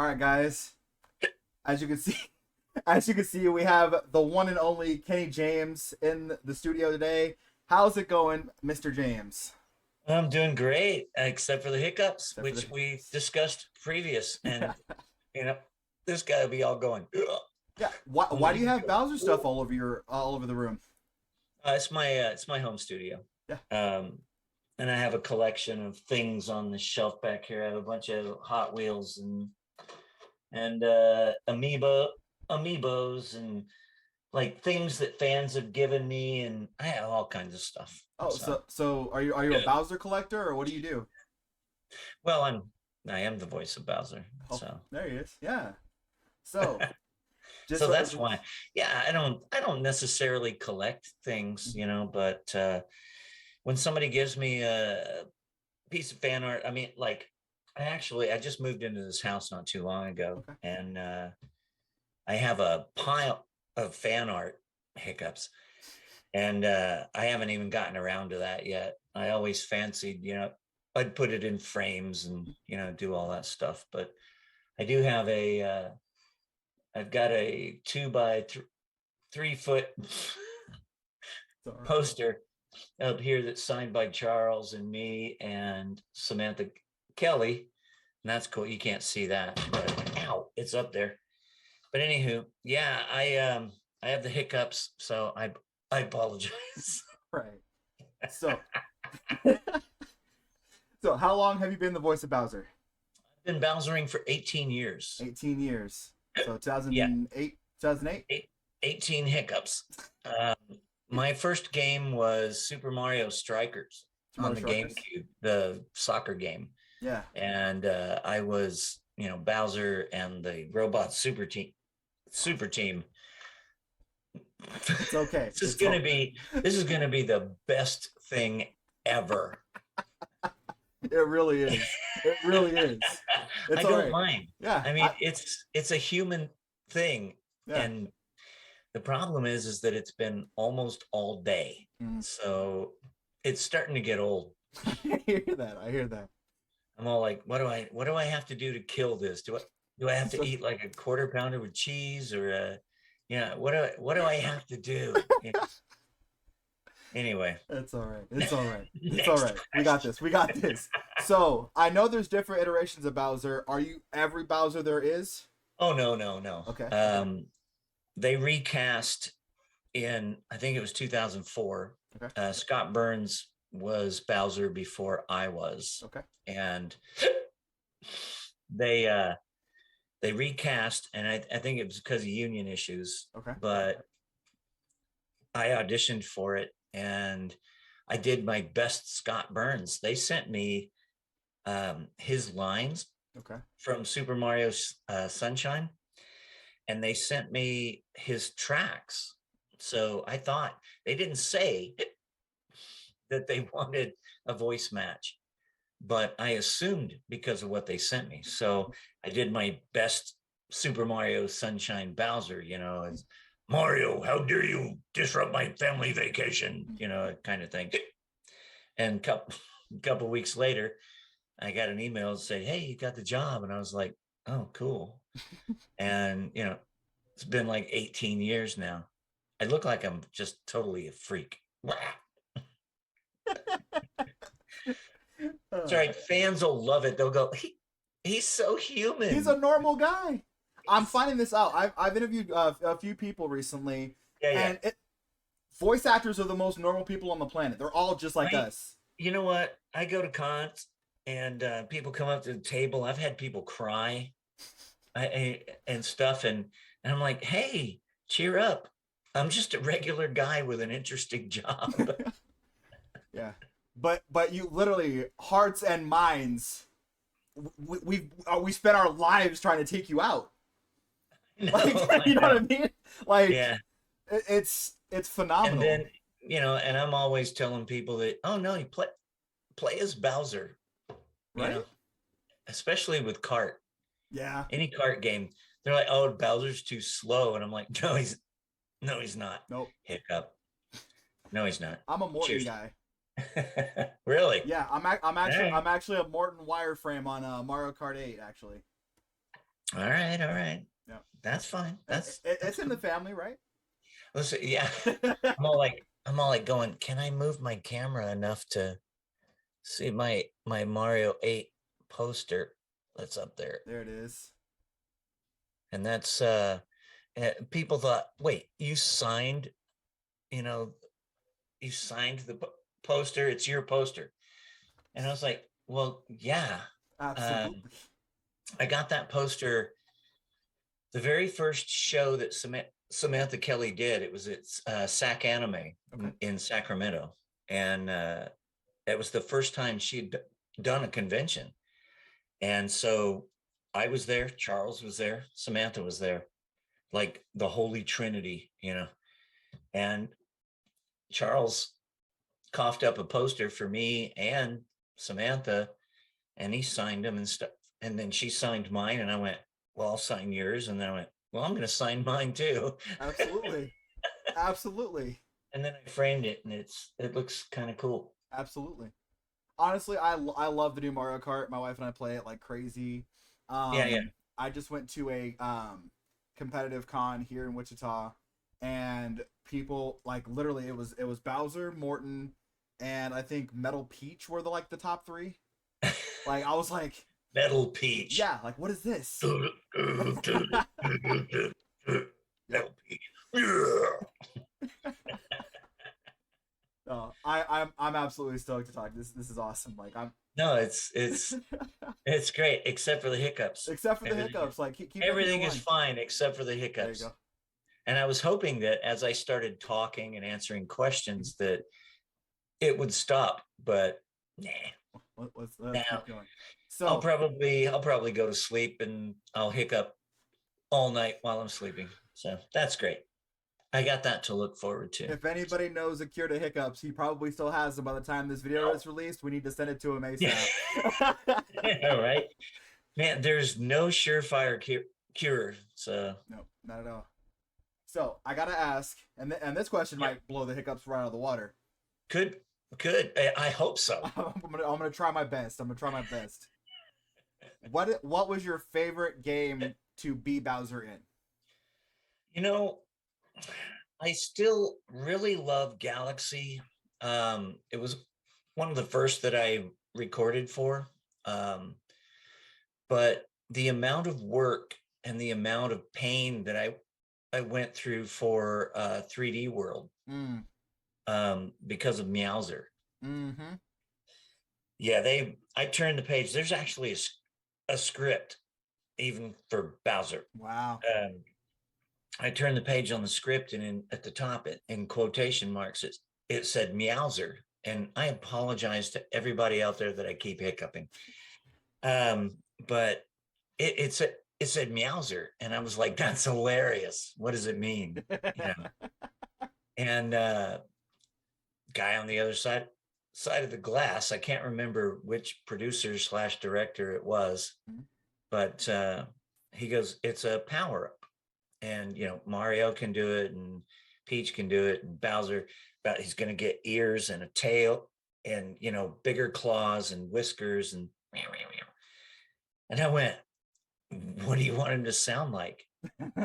All right, guys. As you can see, as you can see, we have the one and only Kenny James in the studio today. How's it going, Mr. James? I'm doing great, except for the hiccups, Except for the which we hiccups. discussed previous. And you know, this guy will be all going. "Ugh." Yeah. Why? I'm Why do like, you he's have going. Bowser stuff all over the room? It's my home studio, Yeah. um, and I have a collection of things on the shelf back here. I have a bunch of Hot Wheels and amiibos, and like things that fans have given me, and I have all kinds of stuff. Oh, So so are you a good. Bowser collector or what do you do? Well, I am the voice of Bowser, Oh, so. there he is. Yeah. So just So so that's why, yeah, I don't necessarily collect things, but when somebody gives me a piece of fan art, I mean, like, I just moved into this house not too long ago, okay. and I have a pile of fan art hiccups, and I haven't even gotten around to that yet. I always fancied, I'd put it in frames and do all that stuff, but I do have I've got a 2 by 3 foot So, all right. poster up here that's signed by Charles and me and Samantha Kelly. And that's cool. You can't see that, but ow, it's up there. But anywho, yeah, I have the hiccups, so I apologize. Right. So so how long have you been the voice of Bowser? I've been Bowsering for 18 years. 18 years. So Yeah, 2008, 2008? 18 hiccups. My first game was Super Mario Strikers on Tomorrow the Strikers? GameCube, the soccer game. Yeah. And I was, Bowser and the robot super team. It's okay. this is It's gonna all be this is gonna be the best thing ever. it really is. It really is. I It's all don't right. mind. Yeah. I mean, it's a human thing, Yeah. and the problem is that it's been almost all day, Mm. so it's starting to get old. I hear that. I hear that. I'm all like, what do I have to do to kill this? Do I have to So eat like a quarter pounder with cheese, or what do I have to do? Anyway, it's all right. It's all right. It's all next right. We got question. this. We got this. So I know there's different iterations of Bowser. Are you every Bowser there is? Oh, no, no, no. Okay. Okay. They recast in, I think it was 2004. Okay. Scott Burns was Bowser before I was, Okay. and they they recast, and I think it was because of union issues, Okay. but I auditioned for it, and I did my best Scott Burns. They sent me his lines Okay. from Super Mario Sunshine, and they sent me his tracks. So I thought they didn't say that they wanted a voice match, but I assumed because of what they sent me. So I did my best Super Mario Sunshine Bowser, as Mario, how dare you disrupt my family vacation, kind of thing. And couple weeks later, I got an email that said, "Hey, you got the job," and I was like, "Oh, cool." And it's been like 18 years now. I look like I'm just totally a freak. That's Uh, right. Fans will love it. They'll go, he's so he's human. a normal guy. I'm He's, finding this out. I've interviewed a few people recently, yeah, yeah. and voice actors are the most normal people on the planet. They're all just like I, us. you know what? I go to cons, and people come up to the table. I've had people cry and stuff. And I'm like, hey, cheer up. I'm just a regular guy with an interesting job. Yeah, but you literally hearts and minds. We spent our lives trying to take you out. No, Like I you know what know. I mean? Like Yeah. it's And then, phenomenal, and I'm always telling people that, oh no, you play as Bowser, you right? know, especially with kart, Yeah. any kart game. They're like, oh, Bowser's too slow. And I'm like, no, he's not. Nope. Hiccup. No, he's not. I'm a Morton Cheers. guy. Really? Yeah, I'm All right. actually a Morton wireframe on Mario Kart 8 actually. All right, all right. Yeah. That's fine. That's It's in the cool. family, right? Listen, yeah. I'm all like going, can I move my camera enough to see my Mario 8 poster that's up there? There it is. And that's people thought, wait, you know, you signed the poster, it's your poster. And I was like, well, yeah. Um, Absolutely. I got that poster the very first show that Samantha Kelly did. It was at SAC Anime Okay. in Sacramento. And it was the first time she'd done a convention. And so I was there, Charles was there, Samantha was there, like the Holy Trinity, you know. And Charles coughed up a poster for me and Samantha, and he signed them and stuff. And then she signed mine, and I went, well, I'll sign yours. And then I went, well, I'm going to sign mine too. Absolutely. Absolutely. And then I framed it, and it looks kind of cool. Absolutely. Honestly, I love the new Mario Kart. My wife and I play it like crazy. Yeah, yeah. I just went to a competitive con here in Wichita, and people like literally it was Bowser, Morton, and I think Metal Peach were the top three. Like I was like, Metal Peach. yeah, like what is this? Yep. Metal Peach. Yeah. I'm absolutely stoked to talk. This is awesome. Like I'm No, it's great, except for the hiccups. except for the hiccups. Like keep Everything is fine except for the There you hiccups. go. And I was hoping that as I started talking and answering questions that it would stop, but nah. Let's Now keep going. So I'll probably go to sleep and I'll hiccup all night while I'm sleeping. So that's great. I got that to look forward to. if anybody knows a cure to hiccups, he probably still has them by the time this video is released. We need to send it to him ASAP. All right. Man, there's no surefire cure. So No, not at all. So I gotta ask, and this question might blow the hiccups right out of the water. Could I hope so. I'm gonna try my best. I'm gonna try my best. What was your favorite game to be Bowser in? You know, I still really love Galaxy. It was one of the first that I recorded for. But the amount of work and the amount of pain that I went through for 3D World because of Meowser. Mm-hmm. Yeah, I turned the page. There's actually a script even for Bowser. Wow. I turned the page on the script, and at the top, in quotation marks, it said Meowser. And I apologize to everybody out there that I keep hiccuping. But it said Meowser, and I was like, that's hilarious. What does it mean? You know? And guy on the other side of the glass, I can't remember which producer / director it was, but he goes, it's a power up. And you know, Mario can do it, and Peach can do it, and Bowser, but he's going to get ears and a tail, and you know, bigger claws and whiskers, and I went, what do you want him to sound like?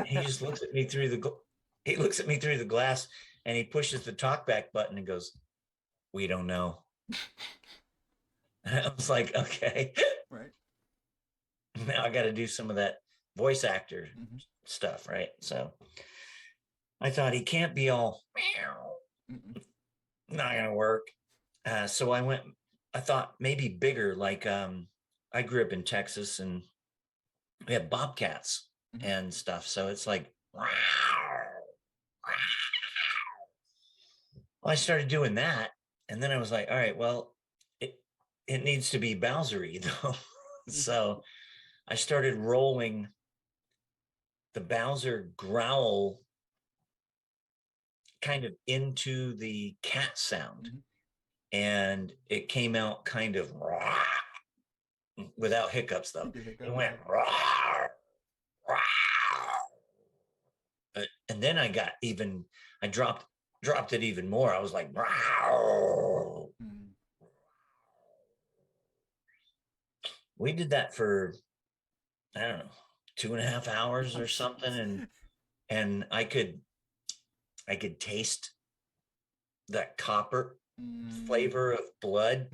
He just looks at me through the glass, and he pushes the talkback button and goes, we don't know. I was like, okay, Right. now I got to do some of that voice actor stuff, right? So I thought he can't be all not gonna work. So I thought maybe bigger, like I grew up in Texas, and we have bobcats and stuff, so it's like well, I started doing that, and then I was like, all right, well, it needs to be Bowsery though. So I started rolling the Bowser growl kind of into the cat sound, and it came out kind of without hiccups though. It went and then I dropped it even more. I was like we did that for, I don't know, 2.5 hours Oh, or something, jeez. and I could taste that copper Mm, flavor of blood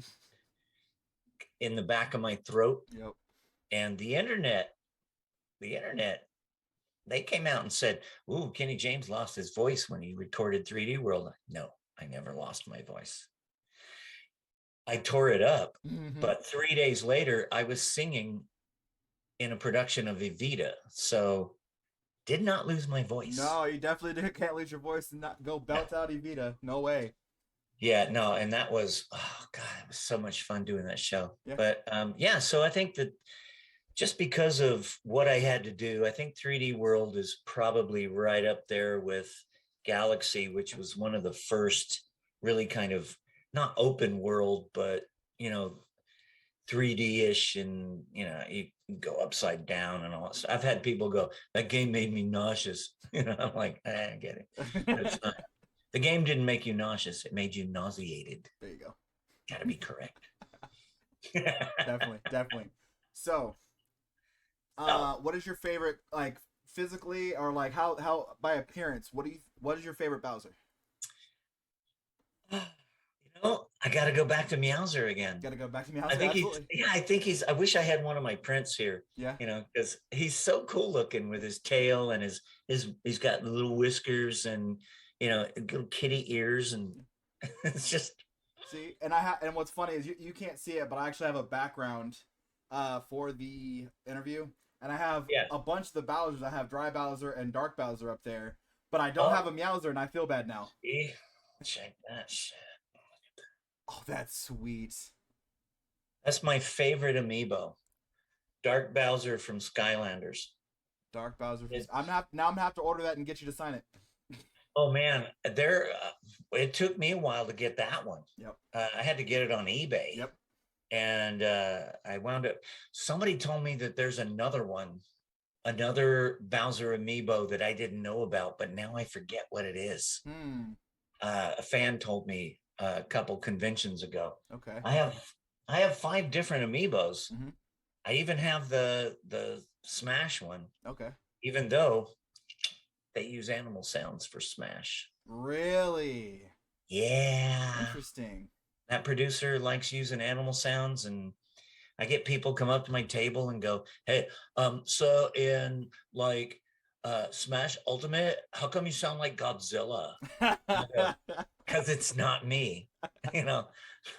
in the back of my throat. yep. And the internet, they came out and said, "Ooh, Kenny James lost his voice when he recorded 3D World." No, I never lost my voice. I tore it up, Hmm. but 3 days later, I was singing in a production of Evita, so did not lose my voice. No, you definitely can't lose your voice and not go belt out Evita. No way. Yeah, no, and that was, oh God, it was so much fun doing that show. Yeah. But yeah, so I think that just because of what I had to do, I think 3D World is probably right up there with Galaxy, which was one of the first really kind of not open world, but you know, 3D-ish, and you go upside down and all that stuff. I've had people go, "That game made me nauseous." I'm like, I get it. But it's not. The game didn't make you nauseous, it made you nauseated. There you go. Gotta be correct. Definitely, definitely. So, Oh, what is your favorite, like physically or like how by appearance? What is your favorite Bowser? I gotta go back to Meowser again. Got to go back to I Meowser. think he's, Absolutely. yeah, I think he's, I wish I had one of my prints here, Yeah. because he's so cool looking with his tail and he's got little whiskers and, little kitty ears. And it's just, See, and what's funny is you can't see it, but I actually have a background for the interview, and I have yeah. a bunch of the Bowsers. I have Dry Bowser and Dark Bowser up there, but I don't Oh, have a Meowser, and I feel bad now. see, check that shit. Oh, that's sweet. That's my favorite amiibo, Dark Bowser from Skylanders. Dark Bowser. It, I'm gonna have to order that and get you to sign it. oh man, it took me a while to get that one. Yep. I had to get it on eBay. Yep. And I wound up, somebody told me that there's another one, another Bowser amiibo that I didn't know about, but now I forget what it is. Hmm. A fan told me a couple conventions ago. Okay. I have I have 5 different amiibos. Mm-hmm. I even have the Smash one, Okay. even though they use animal sounds for Smash. Really Yeah, interesting. that producer likes using animal sounds, and I get people come up to my table and go, "Hey, so in like Smash Ultimate, how come you sound like Godzilla?" Because it's not me. You know,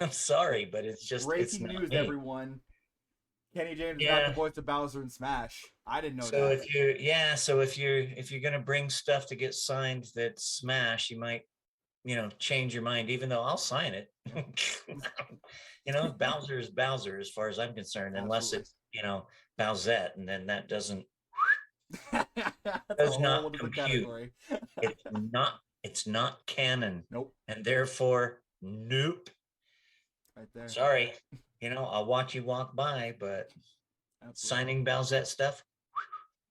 I'm sorry, but it's Breaking not news, me. everyone. Kenny James is not the Yeah. voice of Bowser in Smash. I didn't know So that. if you're gonna bring stuff to get signed that Smash, you might, change your mind, even though I'll sign it. Bowser is Bowser as far as I'm concerned, unless Absolutely. it's, Bowsette, and then that That's a does whole not different compute. category. It's not canon. Nope. And therefore, nope. Right there. Sorry. I'll watch you walk by, but Absolutely. signing Bowsette stuff,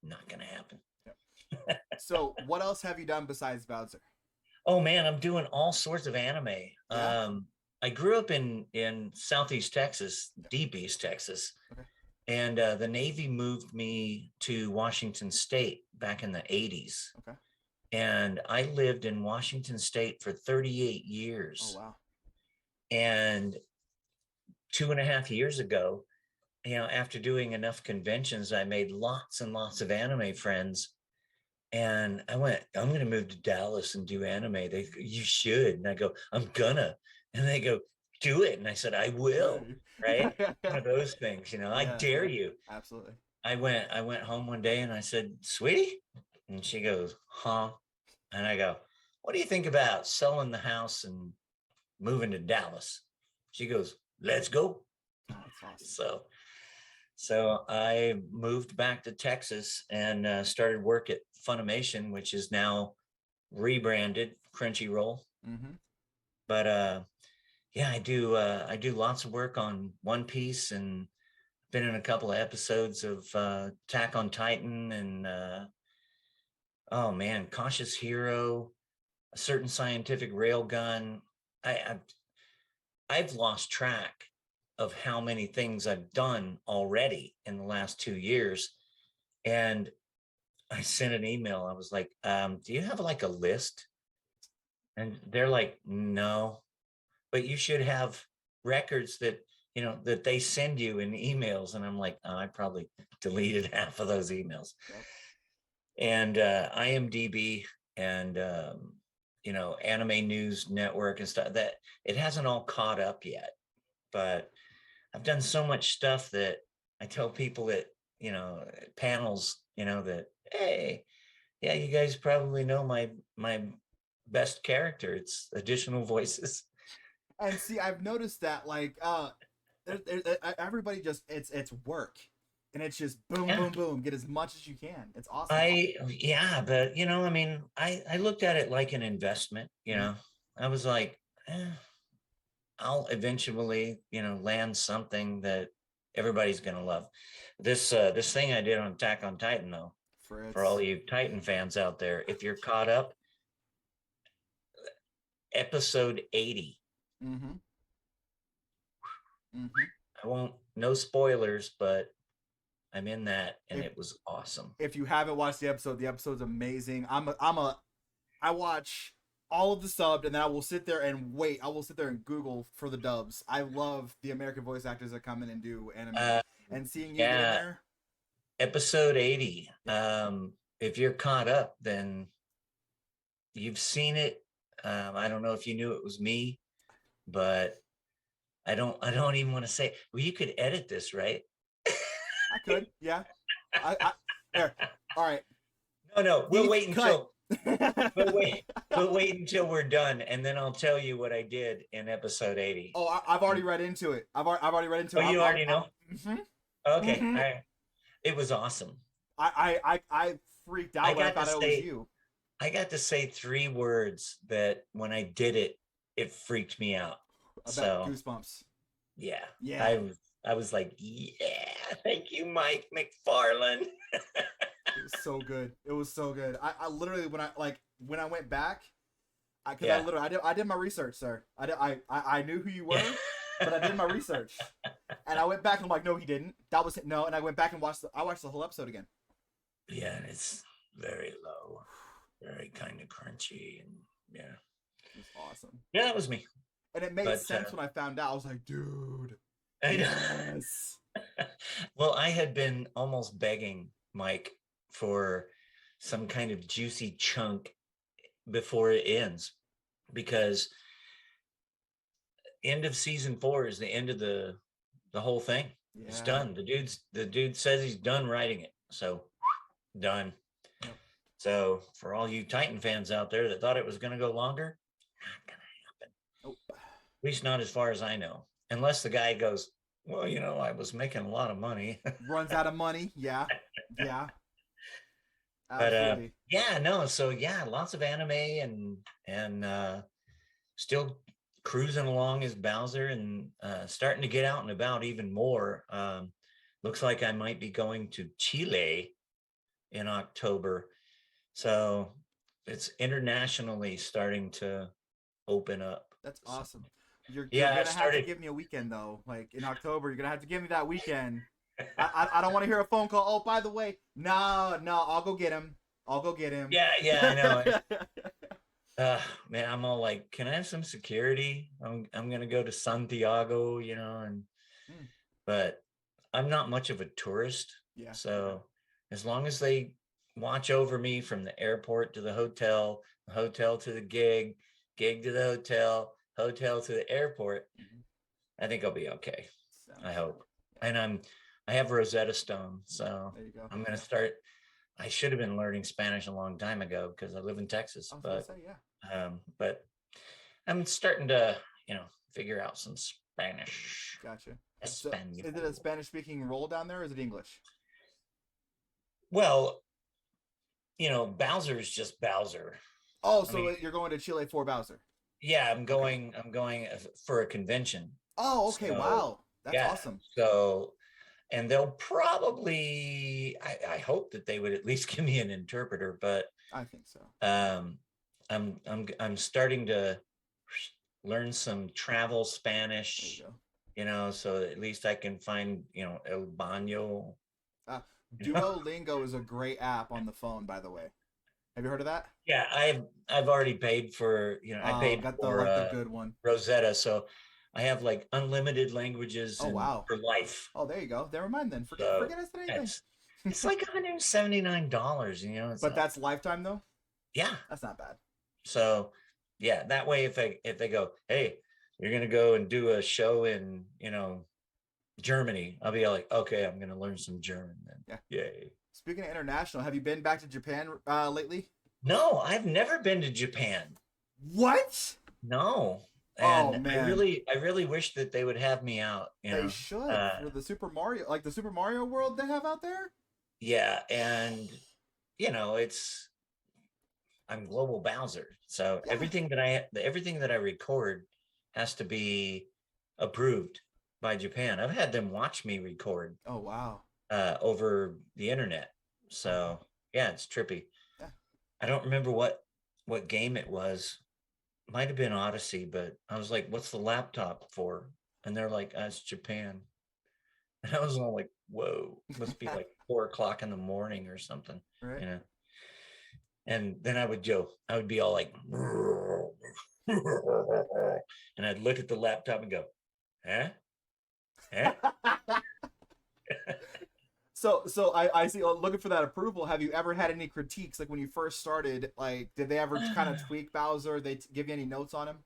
not gonna happen. Yep. So, what else have you done besides Bowser? Oh man, I'm doing all sorts of anime. Yeah. I grew up in Southeast Texas, Yeah. deep East Texas, Okay. and the Navy moved me to Washington State back in the 80s. Okay. And I lived in Washington State for 38 Oh years. wow. And 2.5 years ago, after doing enough conventions, I made lots and lots of anime friends. And I went, I'm going to move to Dallas and do anime. You should. And I go, I'm gonna. And they go, do it. And I said, I will. Right. One of those things, I Yeah. dare you. Absolutely. I went home one day and I said, sweetie. And she goes, huh? And I go, what do you think about selling the house and moving to Dallas? She goes, let's go. Oh, that's awesome. So I moved back to Texas and started work at Funimation, which is now rebranded Crunchyroll. Mm-hmm. But yeah, I do lots of work on One Piece, and been in a couple of episodes of Attack on Titan, and oh man, Cautious Hero, a certain scientific railgun. I, I've lost track of how many things I've done already in the last 2 years. And I sent an email. I was like, do you have like a list? And they're like, no, but you should have records that, that they send you in emails. And I'm like, oh, I probably deleted half of those emails. Yep. And IMDb and, Anime News Network and stuff, that it hasn't all caught up yet. But I've done so much stuff that I tell people at, panels, that, hey, yeah, you guys probably know my best character. It's additional voices. And see, I've noticed that like everybody just it's work, and it's just boom, Yeah. boom, boom. Get as much as you can. It's awesome. But I mean, I looked at it like an investment. I was like, I'll eventually, land something that everybody's gonna love. This thing I did on Attack on Titan, though, for all you Titan fans out there, if you're caught up, episode 80. Mm-hmm. Mm-hmm. I won't, no spoilers, but I'm in that, and it was awesome. If you haven't watched the episode's amazing. I watch all of the subbed, and then I will sit there and wait. I will sit there and Google for the dubs. I love the American voice actors that come in and do anime, and seeing you get in there. Episode 80. If you're caught up, then you've seen it. I don't know if you knew it was me, but I don't even want to say. Well, you could edit this, right? I could, yeah. There. All right. No. We'll wait until we'll wait until we're done, and then I'll tell you what I did in episode 80. Oh, I've already read into it. I've already read into it. Oh, you already know? Mm-hmm. Okay. Mm-hmm. It was awesome. I freaked out when I thought it was you. I got to say 3 words that when I did it, it freaked me out. About goosebumps. Yeah. Yeah. I was like, yeah, thank you, Mike McFarlane. It was so good. It was so good. I literally when I went back, I did my research, sir. I knew who you were, but I did my research, and I went back and I'm like, no, he didn't. That was no, and I went back and watched the whole episode again. Yeah, and it's very low, very kind of crunchy, and yeah, it was awesome. Yeah, that was me. And it made sense when I found out. I was like, dude. Yes. Well, I had been almost begging Mike for some kind of juicy chunk before it ends, because end of season 4 is the end of the whole thing. Yeah. It's done. The dude says he's done writing it, so done. Yep. So for all you Titan fans out there that thought it was going to go longer, not going to happen. Nope. At least not as far as I know, unless the guy goes, well, I was making a lot of money. Runs out of money. Yeah. But so lots of anime and still cruising along as Bowser, and starting to get out and about even more. Looks like I might be going to Chile in October, so it's internationally starting to open up. That's awesome. You're gonna have to give me a weekend though. Like in October, you're gonna have to give me that weekend. I don't want to hear a phone call. Oh, by the way, no, I'll go get him. Yeah, I know. Man, I'm all like, can I have some security? I'm gonna go to Santiago, but I'm not much of a tourist. Yeah. So as long as they watch over me from the airport to the hotel to the gig to the hotel to the airport, I think I'll be okay. I hope. And I have Rosetta Stone, so there you go. I'm gonna start. I should have been learning Spanish a long time ago because I live in Texas, but I'm starting to figure out some Spanish. Gotcha. So, is it a Spanish-speaking role down there, or is it English? Well, Bowser is just Bowser. Oh, so you're going to Chile for Bowser? Yeah, I'm going for a convention. Oh, okay. So, wow. That's awesome. So, and they'll probably, I hope that they would at least give me an interpreter, but I think so. I'm starting to learn some travel Spanish, so at least I can find, El Baño. Duolingo is a great app on the phone, by the way. Have you heard of that? Yeah, I've already paid for, I paid Got the for like the good one. Rosetta, so I have like unlimited languages Oh and wow. for life. Oh, there you go. Never mind then. So Forget I said anything. that's it's like $179, it's But that's lifetime though. yeah. That's not bad. So yeah, that way if they go, hey, you're gonna go and do a show in, Germany, I'll be like, okay, I'm gonna learn some German then. Yeah. Yay. Speaking of international, have you been back to Japan lately? No, I've never been to Japan. What? No. Oh And man, I really wish that they would have me out, they should for the Super Mario, like the Super Mario World they have out there. yeah, and it's I'm Global Bowser. So Yeah. everything that I record has to be approved by Japan. I've had them watch me record Oh wow. over the internet. So yeah, it's trippy. Yeah. I don't remember what game it was. Might have been Odyssey, but I was like, "What's the laptop for?" And they're like, "It's Japan." And I was all like, "Whoa, must be like 4 o'clock in the morning or something," Right. you know. And then I would be all like, and I'd look at the laptop and go, "Huh? Huh?" So I see. Looking for that approval. Have you ever had any critiques? Like when you first started, like did they ever kind of tweak Bowser? They give you any notes on him?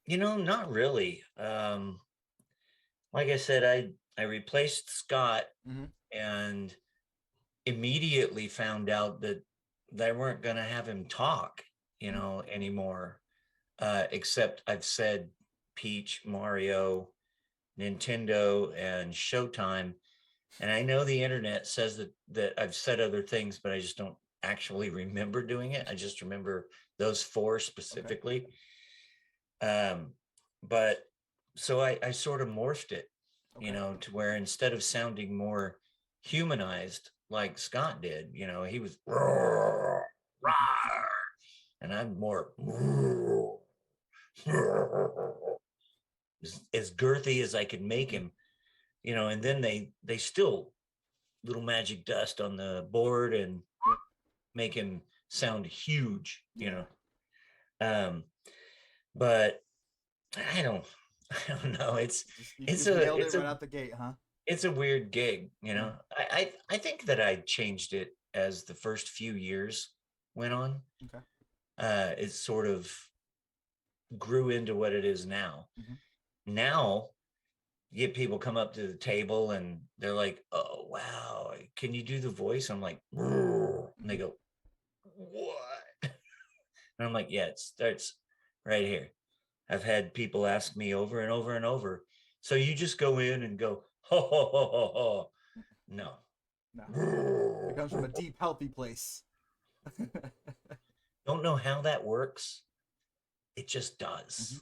Not really. Like I said, I replaced Scott Mm-hmm. and immediately found out that they weren't going to have him talk, anymore. Except I've said Peach, Mario, Nintendo, and Showtime. And I know the internet says that I've said other things, but I just don't actually remember doing it. I just remember those four specifically. But so I sort of morphed it, to where instead of sounding more humanized like Scott did, he was "Roar, roar," and I'm more as girthy as I could make him, and then they still little magic dust on the board and make him sound huge, um but I don't I don't know. You It's just nailed it a right out the gate, huh? it's a weird gig, Yeah. I think that I changed it as the first few years went on. Okay. It sort of grew into what it is now. Mm-hmm. Now you get people come up to the table and they're like, "Oh wow, can you do the voice?" I'm like, "Roar," and they go, "What?" And I'm like, "Yeah, it starts right here." I've had people ask me over and over and over. So you just go in and go, ho, ho, ho, ho, ho. No. No, it comes from a deep, healthy place. Don't know how that works. It just Mm-hmm. does.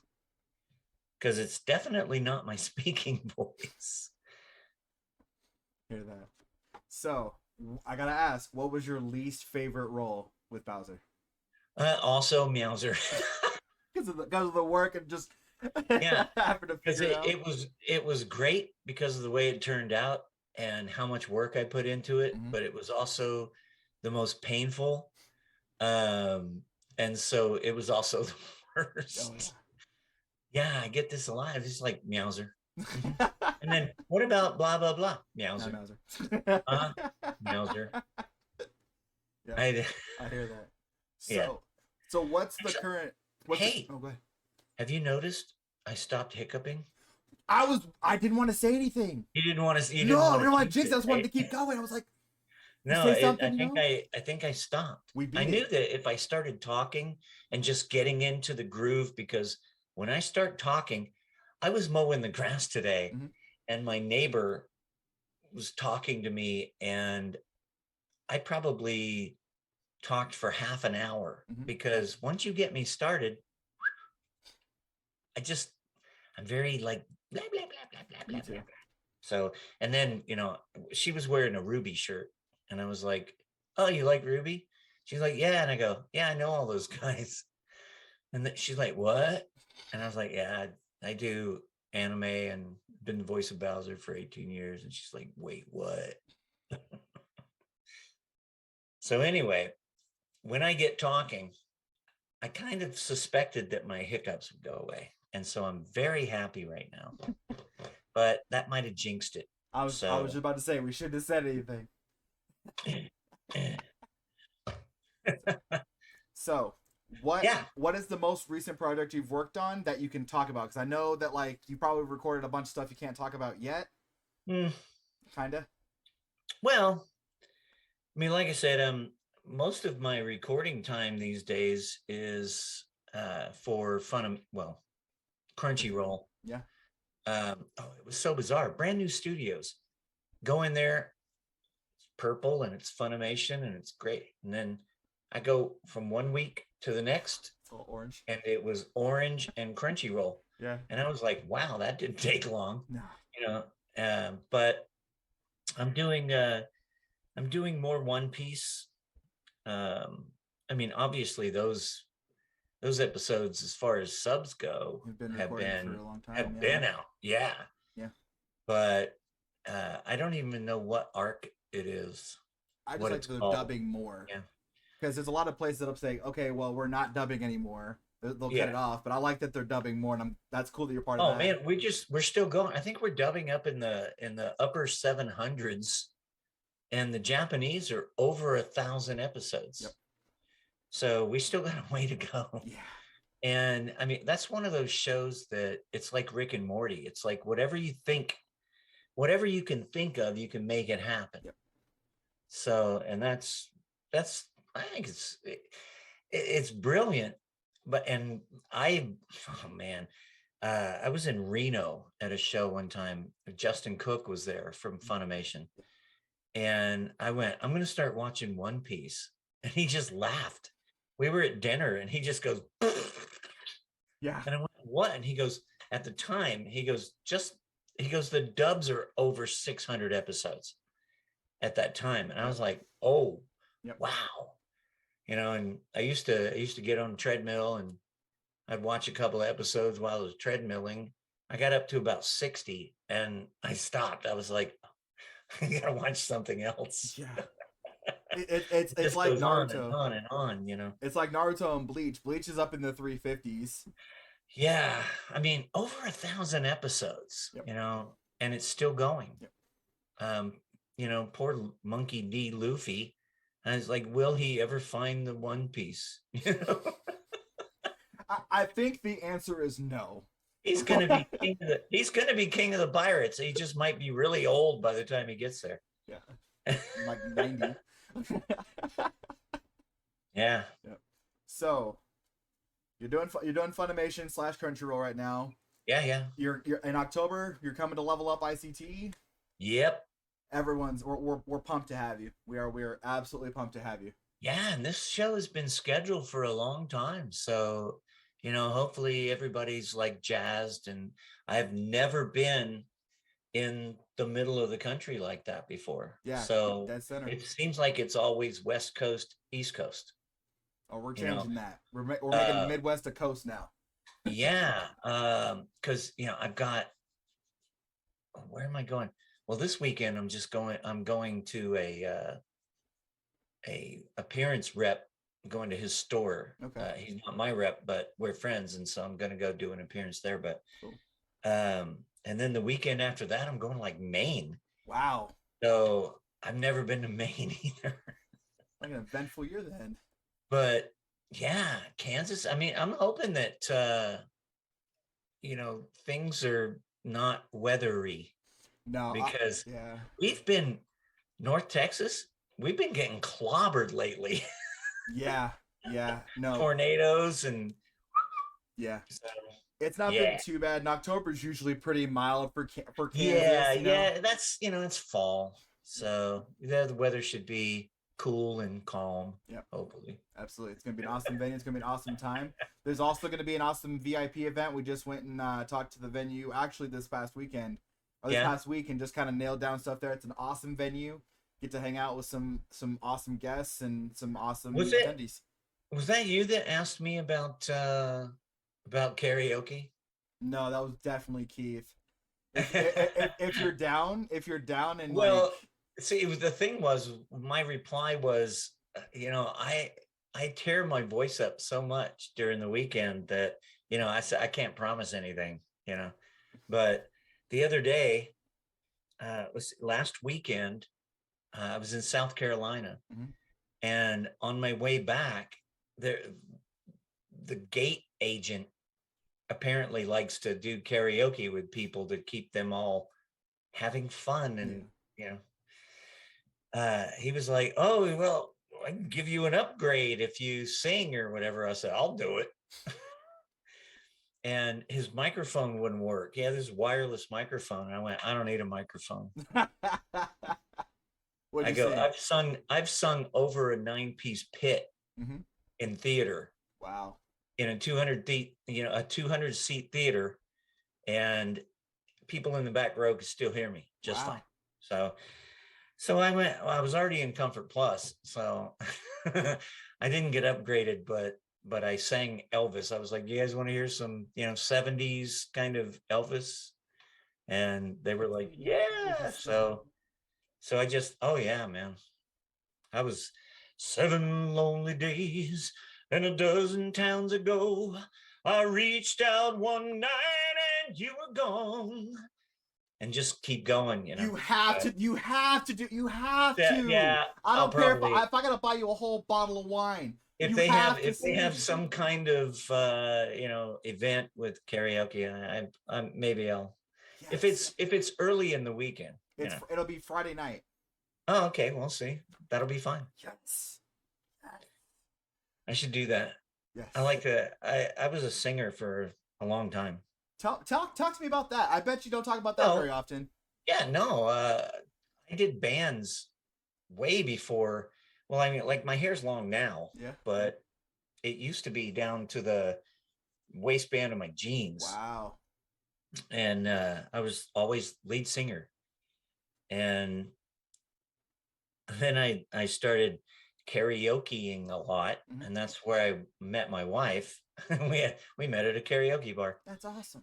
Because it's definitely not my speaking voice. Hear that? So I gotta ask, what was your least favorite role with Bowser? Also, Meowser. Because of the work and just Yeah, having to because figure it out. it was great because of the way it turned out and how much work I put into it, Mm-hmm. but it was also the most painful. Um, and so it was also the Oh worst. Yeah, I get this a lot. It's like Meowser. Mhm. And then what about blah blah blah? Not Meowser. Bowser. Meowser. Yeah, I I hear that. yeah. So what's the Actually, current? hey, Oh, go ahead. have you noticed I stopped hiccuping? I didn't want to say anything. You No, didn't I want didn't to want to jinx jinx. it, I just wanted to right? keep going. I was like, you No, say something, I think I stopped. We I beat knew it. that if I started talking and just getting into the groove, because when I start talking, I was mowing the grass today, Mm-hmm. and my neighbor was talking to me, and I probably talked for half an hour Mm-hmm. because once you get me started, I just I'm very like blah blah blah blah blah Me blah blah too. blah. So and then she was wearing a Ruby shirt, and I was like, "Oh, you like Ruby?" She's like, "Yeah," and I go, "Yeah, I know all those guys." And then she's like, "What?" And I was like, "Yeah, I do anime and been the voice of Bowser for 18 years." And she's like, "Wait, what?" So anyway, when I get talking, I kind of suspected that my hiccups would go away. And so I'm very happy right now. But that might have jinxed it. I was just about to say we shouldn't have said anything. So, what is the most recent project you've worked on that you can talk about? Because I know that like you probably recorded a bunch of stuff you can't talk about yet. Kinda. Well, I mean, like I said, most of my recording time these days is for Crunchyroll. Yeah. It was so bizarre. Brand new studios. Go in there, it's purple and it's Funimation and it's great. And then I go from one week to the next. It's all orange. And it was orange and Crunchyroll. Yeah. And I was like, wow, that didn't take long. No. You know, but I'm doing more One Piece. I mean, obviously those episodes, as far as subs go, have been for a long time, have been out. Yeah. Yeah. But I don't even know what arc it is. I just like the dubbing more. Yeah. Because there's a lot of places that I'm saying, okay, well, we're not dubbing anymore. They'll cut it off, but I like that they're dubbing more, and that's cool that you're part of that. Oh man, we're still going. I think we're dubbing up in the upper 700s, and the Japanese are over 1,000 episodes. Yep. So we still got a way to go. Yeah. And I mean, that's one of those shows that it's like Rick and Morty. It's like whatever you can think of, you can make it happen. Yep. So, and that's I think it's brilliant. I was in Reno at a show one time. Justin Cook was there from Funimation. And I went, I'm going to start watching One Piece. And he just laughed. We were at dinner and he just goes, yeah. And I went, what? And he goes, at the time, he goes, the dubs are over 600 episodes at that time. And I was like, oh, wow. You know, and I used to get on a treadmill and I'd watch a couple of episodes while I was treadmilling. I got up to about 60 and I stopped. I was like, I gotta watch something else. Yeah. It's like Naruto. On and on, you know. It's like Naruto and Bleach. Bleach is up in the 350s. Yeah. I mean, over 1,000 episodes, you know, and it's still going. Yep. You know, poor Monkey D. Luffy. And it's like, will he ever find the One Piece? You know? I think the answer is no. He's gonna be king of the pirates. He just might be really old by the time he gets there. Yeah. Like 90. Yeah. So you're doing Funimation / Crunchyroll right now. Yeah. You're in October. You're coming to Level Up ICT. Yep. We're pumped to have you. We are absolutely pumped to have you. Yeah, and this show has been scheduled for a long time. So, you know, hopefully everybody's like jazzed. And I've never been in the middle of the country like that before. Yeah. So dead center. It seems like it's always West Coast, East Coast. Oh, we're changing that. We're making Midwest a coast now. Yeah. Because you know, where am I going? Well, this weekend I'm going to a appearance rep, going to his store. Okay. He's not my rep, but we're friends, and so I'm going to go do an appearance there. But cool. And then the weekend after that, I'm going like Maine. Wow. So I've never been to Maine either. Like an eventful year then. But yeah, Kansas. I mean, I'm hoping that you know, things are not weathery. No, because we've been North Texas. We've been getting clobbered lately. Yeah. No tornadoes and So it's not been too bad. And October's usually pretty mild for Kansas. Yeah. That's it's fall, so the weather should be cool and calm. Yep. Hopefully. Absolutely. It's gonna be an awesome venue. It's gonna be an awesome time. There's also gonna be an awesome VIP event. We just went and talked to the venue actually this past weekend. This past week, and just kind of nailed down stuff there. It's an awesome venue. Get to hang out with some awesome guests and some awesome attendees. Was that you that asked me about karaoke? No, that was definitely Keith. If you're down, and see, the thing was, my reply was, I tear my voice up so much during the weekend that, I can't promise anything, but the other day, it was last weekend, I was in South Carolina, Mhm. and on my way back there, the gate agent apparently likes to do karaoke with people to keep them all having fun. Yeah. And, he was like, "Oh, well, I can give you an upgrade if you sing or whatever." I said, "I'll do it." And his microphone wouldn't work. He had this wireless microphone. And I went, "I don't need a microphone." What'd I you go, sing? I've sung over a 9-piece pit Hmm. in theater, Wow. in a 200 seat theater, and people in the back row could still hear me just fine. Wow. So I went, well, I was already in Comfort Plus, so I didn't get upgraded, but I sang Elvis. I was like, "You guys want to hear some, 70s kind of Elvis?" And they were like, "Yeah." So I just, oh yeah, man. I was 7 lonely days and a dozen towns ago. I reached out one night and you were gone. And just keep going. You have to. You have to do. You have to. Yeah, I I'll don't care probably, if I gotta buy you a whole bottle of wine. if You they have have to if they have sing. some kind of event with karaoke, I maybe I'll, if Yes. it's early in the weekend. It'll be Friday night. Oh, okay, we'll see. That'll be fine. Yes. Yes. I should do that. I Yes. like to. I was a singer for a long time. Talk to me about that. I bet you don't talk about that very Oh, often. yeah, no. I did bands way before. Well, I mean, like my hair's long now, Yeah. but it used to be down to the waistband of my jeans, Wow. and I was always lead singer. And then I started karaokeing a lot, Hmm. and that's where I met my wife. We met at a karaoke bar. That's awesome.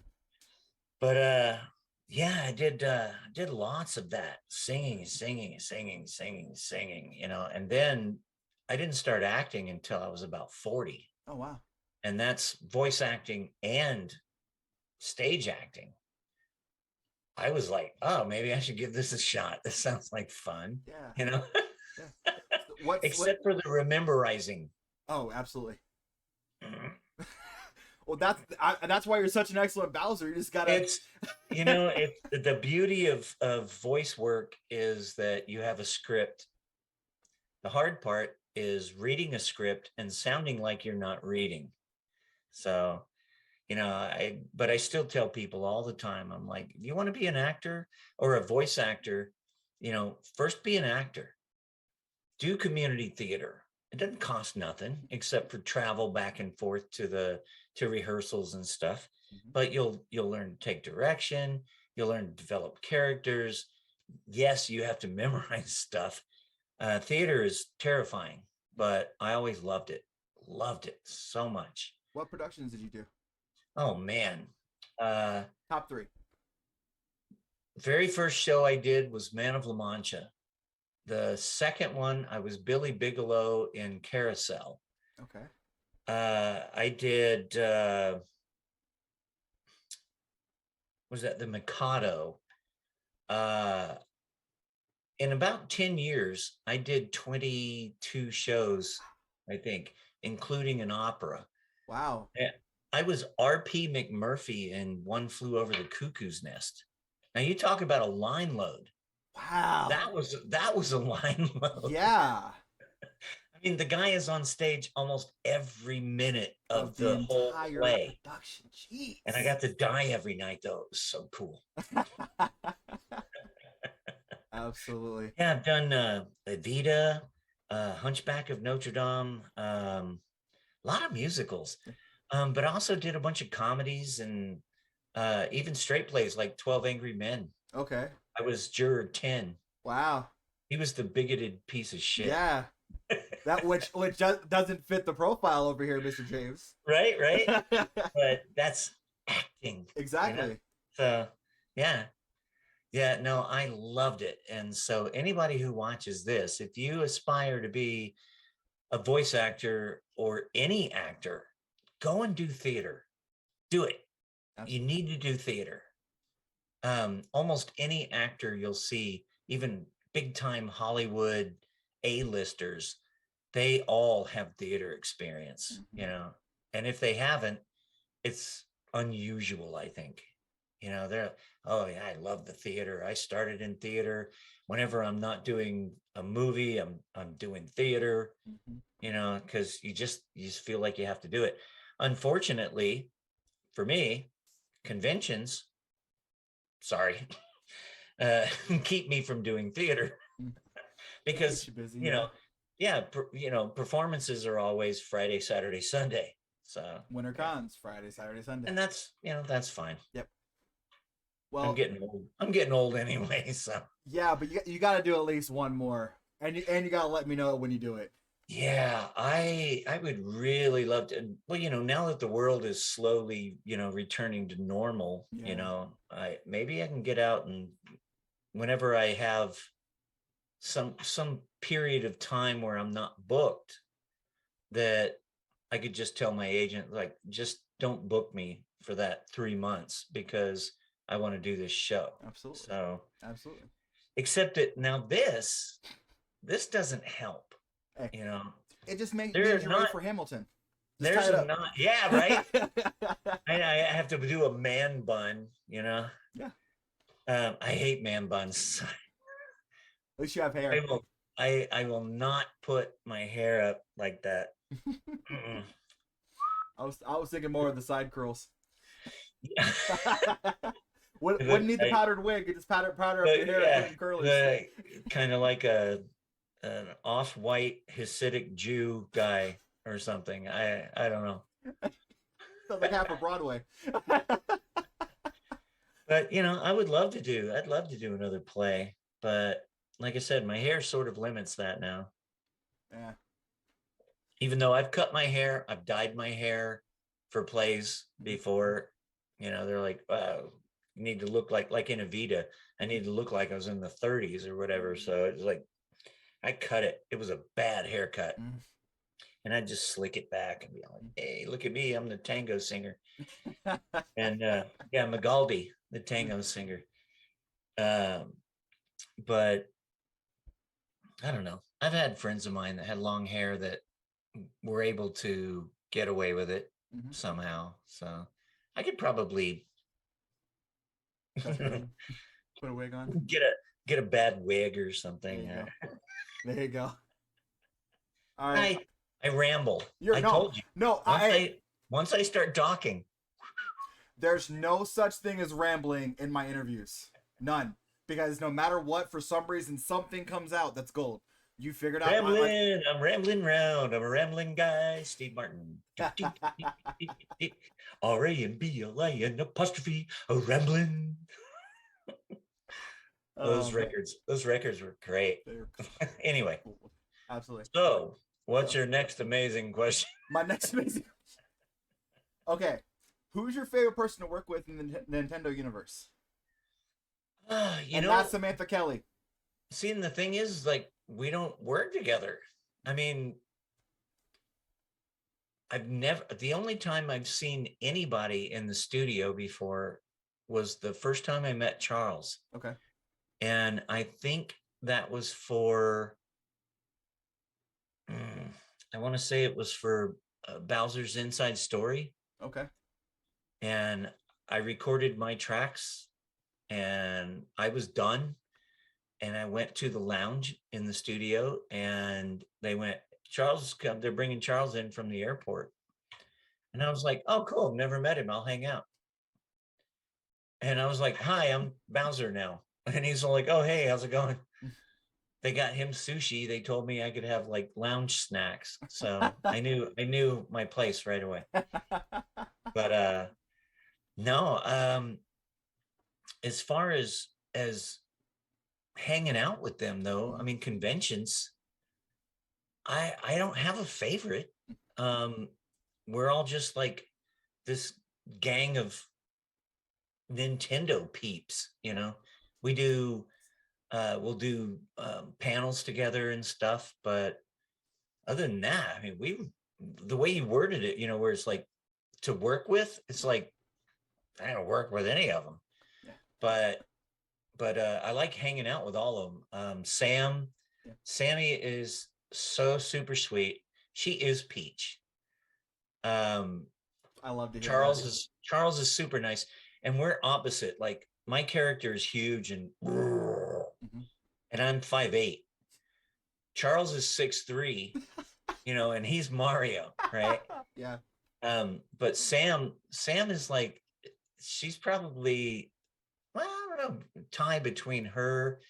But yeah, I did lots of that, singing, singing, singing, singing, singing. And then I didn't start acting until I was about 40. Oh wow. And that's voice acting and stage acting. I was like, "Oh, maybe I should give this a shot. This sounds like fun." Yeah. You know, Yeah. What? except for the rememberizing. Oh, absolutely. Mhm. Well, that's why you're such an excellent Bowser. You just gotta. It's, it's the beauty of voice work is that you have a script. The hard part is reading a script and sounding like you're not reading. So, but I still tell people all the time, I'm like, if you want to be an actor or a voice actor, first be an actor. Do community theater. It doesn't cost nothing except for travel back and forth to rehearsals and stuff. Mhm. But you'll learn to take direction. You'll learn to develop characters. Yes, you have to memorize stuff. Theater is terrifying, but I always loved it. Loved it so much. What productions did you do? Oh man. Uh, Top three. Very first show I did was Man of La Mancha. The second one, I was Billy Bigelow in Carousel. Okay. I did, was that the Mikado? Uh, in about 10 years, I did 22 shows, I think, including an opera. Wow. I was R.P. McMurphy in One Flew Over the Cuckoo's Nest. Now you talk about a line load. Wow. That was a line load. Yeah. I mean, the guy is on stage almost every minute Of of the the whole entire play. production. Jeez. And I got to die every night, though. It was so cool. Absolutely. Yeah, I've done Evita, Hunchback of Notre Dame, a lot of musicals, but I also did a bunch of comedies and even straight plays like 12 Angry Men. Okay. I was juror 10. Wow. He was the bigoted piece of shit. Yeah. That which doesn't fit the profile over here, Mr. James. Right. But that's acting. Exactly. So, yeah. Yeah, no, I loved it. And so anybody who watches this, if you aspire to be a voice actor or any actor, go and do theater. Do it. Absolutely. You need to do theater. Almost any actor you'll see, even big time Hollywood A-listers, they all have theater experience, and if they haven't, it's unusual, I think. They're, oh yeah, I love the theater. I started in theater. Whenever I'm not doing a movie, I'm doing theater, because you just feel like you have to do it. Unfortunately, for me, conventions, sorry, keep me from doing theater because, busy, performances are always Friday, Saturday, Sunday. So winter cons, Friday, Saturday, Sunday. and that's fine. Yep. Well, I'm getting old anyway, so. Yeah, but you got to do at least one more. And you got to let me know when you do it. Yeah, I would really love to. Well, now that the world is slowly, returning to normal, maybe I can get out, and whenever I have some period of time where I'm not booked, that I could just tell my agent, like, just don't book me for that 3 months because I want to do this show. Absolutely. So absolutely. Except that now this doesn't help. Hey, it just means you're ready for Hamilton. Just there's not, yeah, right. I have to do a man bun, Yeah. I hate man buns. At least you have hair. I will not put my hair up like that. I was thinking more of the side curls. Yeah. Wouldn't need the powdered wig. Just powder up your hair and curly. Kind of like an off-white Hasidic Jew guy or something. I don't know. Sounds like half of Broadway. But I'd love to do another play. But like I said, my hair sort of limits that now. Yeah. Even though I've cut my hair, I've dyed my hair for plays before. They're like, wow, you need to look like in Evita. I need to look like I was in the 30s or whatever. So it was like, I cut it. It was a bad haircut. And I'd just slick it back and be like, hey, look at me. I'm the tango singer. And Magaldi, the tango singer. But I don't know. I've had friends of mine that had long hair that were able to get away with it somehow. So I could probably put a wig on. Get a bad wig or something. There you go. All right. I ramble. I told you. No, once I start talking. There's no such thing as rambling in my interviews. None. Because no matter what, for some reason, something comes out that's gold. You figured out. I'm rambling round. I'm a rambling guy. Steve Martin. R-A-M-B-L-I-N apostrophe. A rambling. Those records were great. Anyway. Absolutely. So, what's your next amazing question? My next amazing question. Okay. Who's your favorite person to work with in the Nintendo universe? Not Samantha Kelly. See, and the thing is, like, we don't work together. I mean, the only time I've seen anybody in the studio before was the first time I met Charles. Okay. And I think that was for, I want to say it was for Bowser's Inside Story. Okay. And I recorded my tracks and I was done. And I went to the lounge in the studio and they went, Charles, come. They're bringing Charles in from the airport. And I was like, oh, cool. I've never met him. I'll hang out. And I was like, hi, I'm Bowser now. And he's like, oh, hey, how's it going? They got him sushi. They told me I could have like lounge snacks. So I knew my place right away. But no, as far as hanging out with them though, I mean, conventions, I don't have a favorite. We're all just like this gang of Nintendo peeps, we do we'll do panels together and stuff, but other than that, I mean, the way you worded it, you know, where it's like to work with, it's like I don't work with any of them, Yeah. but I like hanging out with all of them. Yeah. Sammy is so super sweet. She is Peach. Um, I love to hear that. Charles is super nice, and we're opposite. Like my character is huge and Mm-hmm. I'm 5'8". Charles is 6'3", you know, and he's Mario, right? Yeah. But Sam is like, she's probably, well, I don't know, tie between her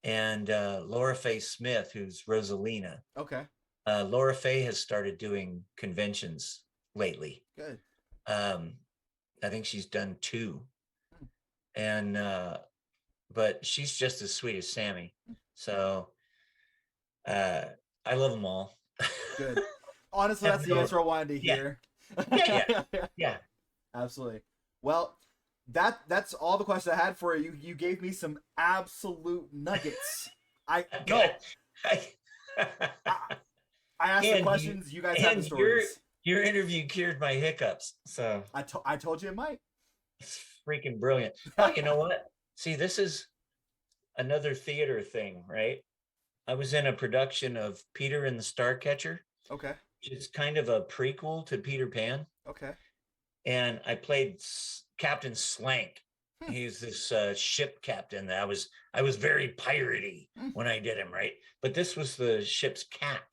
and Laura Faye Smith, who's Rosalina. Okay. Laura Faye has started doing conventions lately. Good. I think she's done 2, Hmm. and but she's just as sweet as Sammy. So I love them all. Good. Honestly, that's the answer I wanted to Yeah, hear. yeah. Absolutely. Well, that's all the questions I had for you. You gave me some absolute nuggets. I no. I asked the questions. You guys have the stories. Your interview cured my hiccups. So I told you it might. it's freaking brilliant. Oh, you know what? See, this is another theater thing, right? I was in a production of Peter and the Starcatcher. Okay. Which is kind of a prequel to Peter Pan. Okay. And I played Captain Slank. He's this ship captain that I was very piratey when I did him, right? But this was the ship's cat.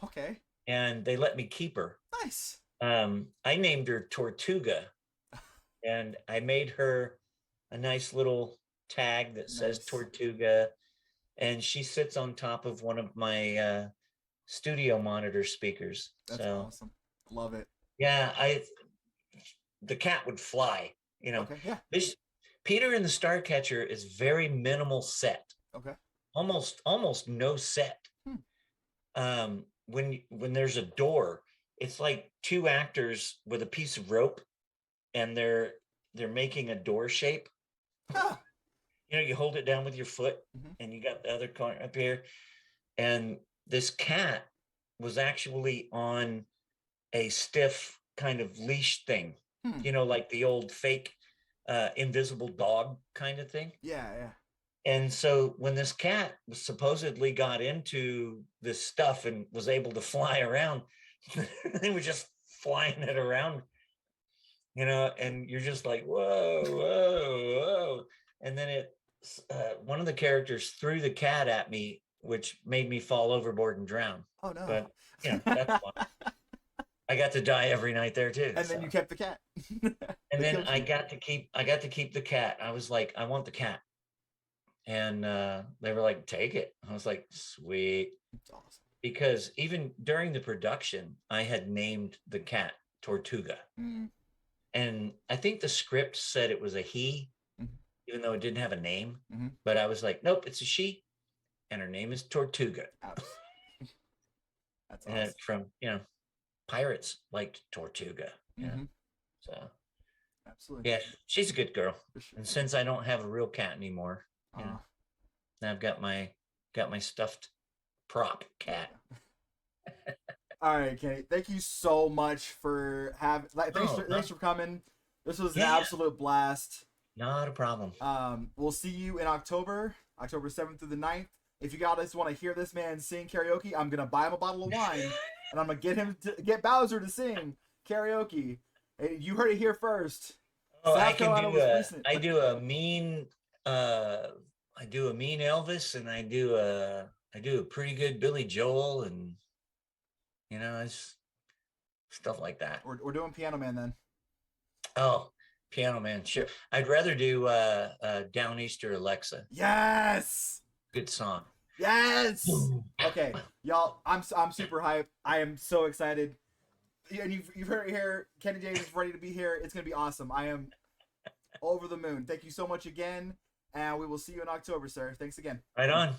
Okay. And they let me keep her. Nice. I named her Tortuga, and I made her a nice little tag that says Tortuga, and she sits on top of one of my studio monitor speakers. That's awesome. Love it. Yeah, the cat would fly, you know. Okay, yeah. This Peter and the Starcatcher is very minimal set. Okay. Almost no set. When there's a door, it's like 2 actors with a piece of rope, and they're making a door shape. Huh. You know, you hold it down with your foot, and you got the other corner up here. And this cat was actually on a stiff kind of leash thing, you know, like the old fake invisible dog kind of thing. Yeah. And so when this cat supposedly got into this stuff and was able to fly around, they were just flying it around, you know, and you're just like, whoa, whoa, whoa. And then one of the characters threw the cat at me, which made me fall overboard and drown. Oh no. But you know, that's fun. I got to die every night there too. And then you kept the cat. And then I got to keep the cat. I was like, I want the cat. And they were like, take it. I was like, sweet. That's awesome. Because even during the production, I had named the cat Tortuga. And I think the script said it was a he, even though it didn't have a name. But I was like, nope, it's a she. And her name is Tortuga. That's awesome. And from, you know, pirates liked Tortuga. Yeah. So absolutely. Yeah, she's a good girl. Sure. And since I don't have a real cat anymore, you know, now I've got my stuffed prop cat. All right, Kenny. Thank you so much for having. Thanks for coming. This was an absolute blast. Not a problem. We'll see you in October 7th through the 9th. If you guys want to hear this man sing karaoke, I'm gonna buy him a bottle of wine, and I'm gonna get Bowser to sing karaoke. You heard it here first. Oh, I do a mean Elvis, and I do a pretty good Billy Joel, and you know, it's stuff like that. We're doing Piano Man then. Oh, Piano Man, sure. I'd rather do Downeaster Alexa. Yes. Good song. Yes. Okay, y'all. I'm super hyped. I am so excited. And you've heard it here. Kenny James is ready to be here. It's gonna be awesome. I am over the moon. Thank you so much again, and we will see you in October, sir. Thanks again. Right on.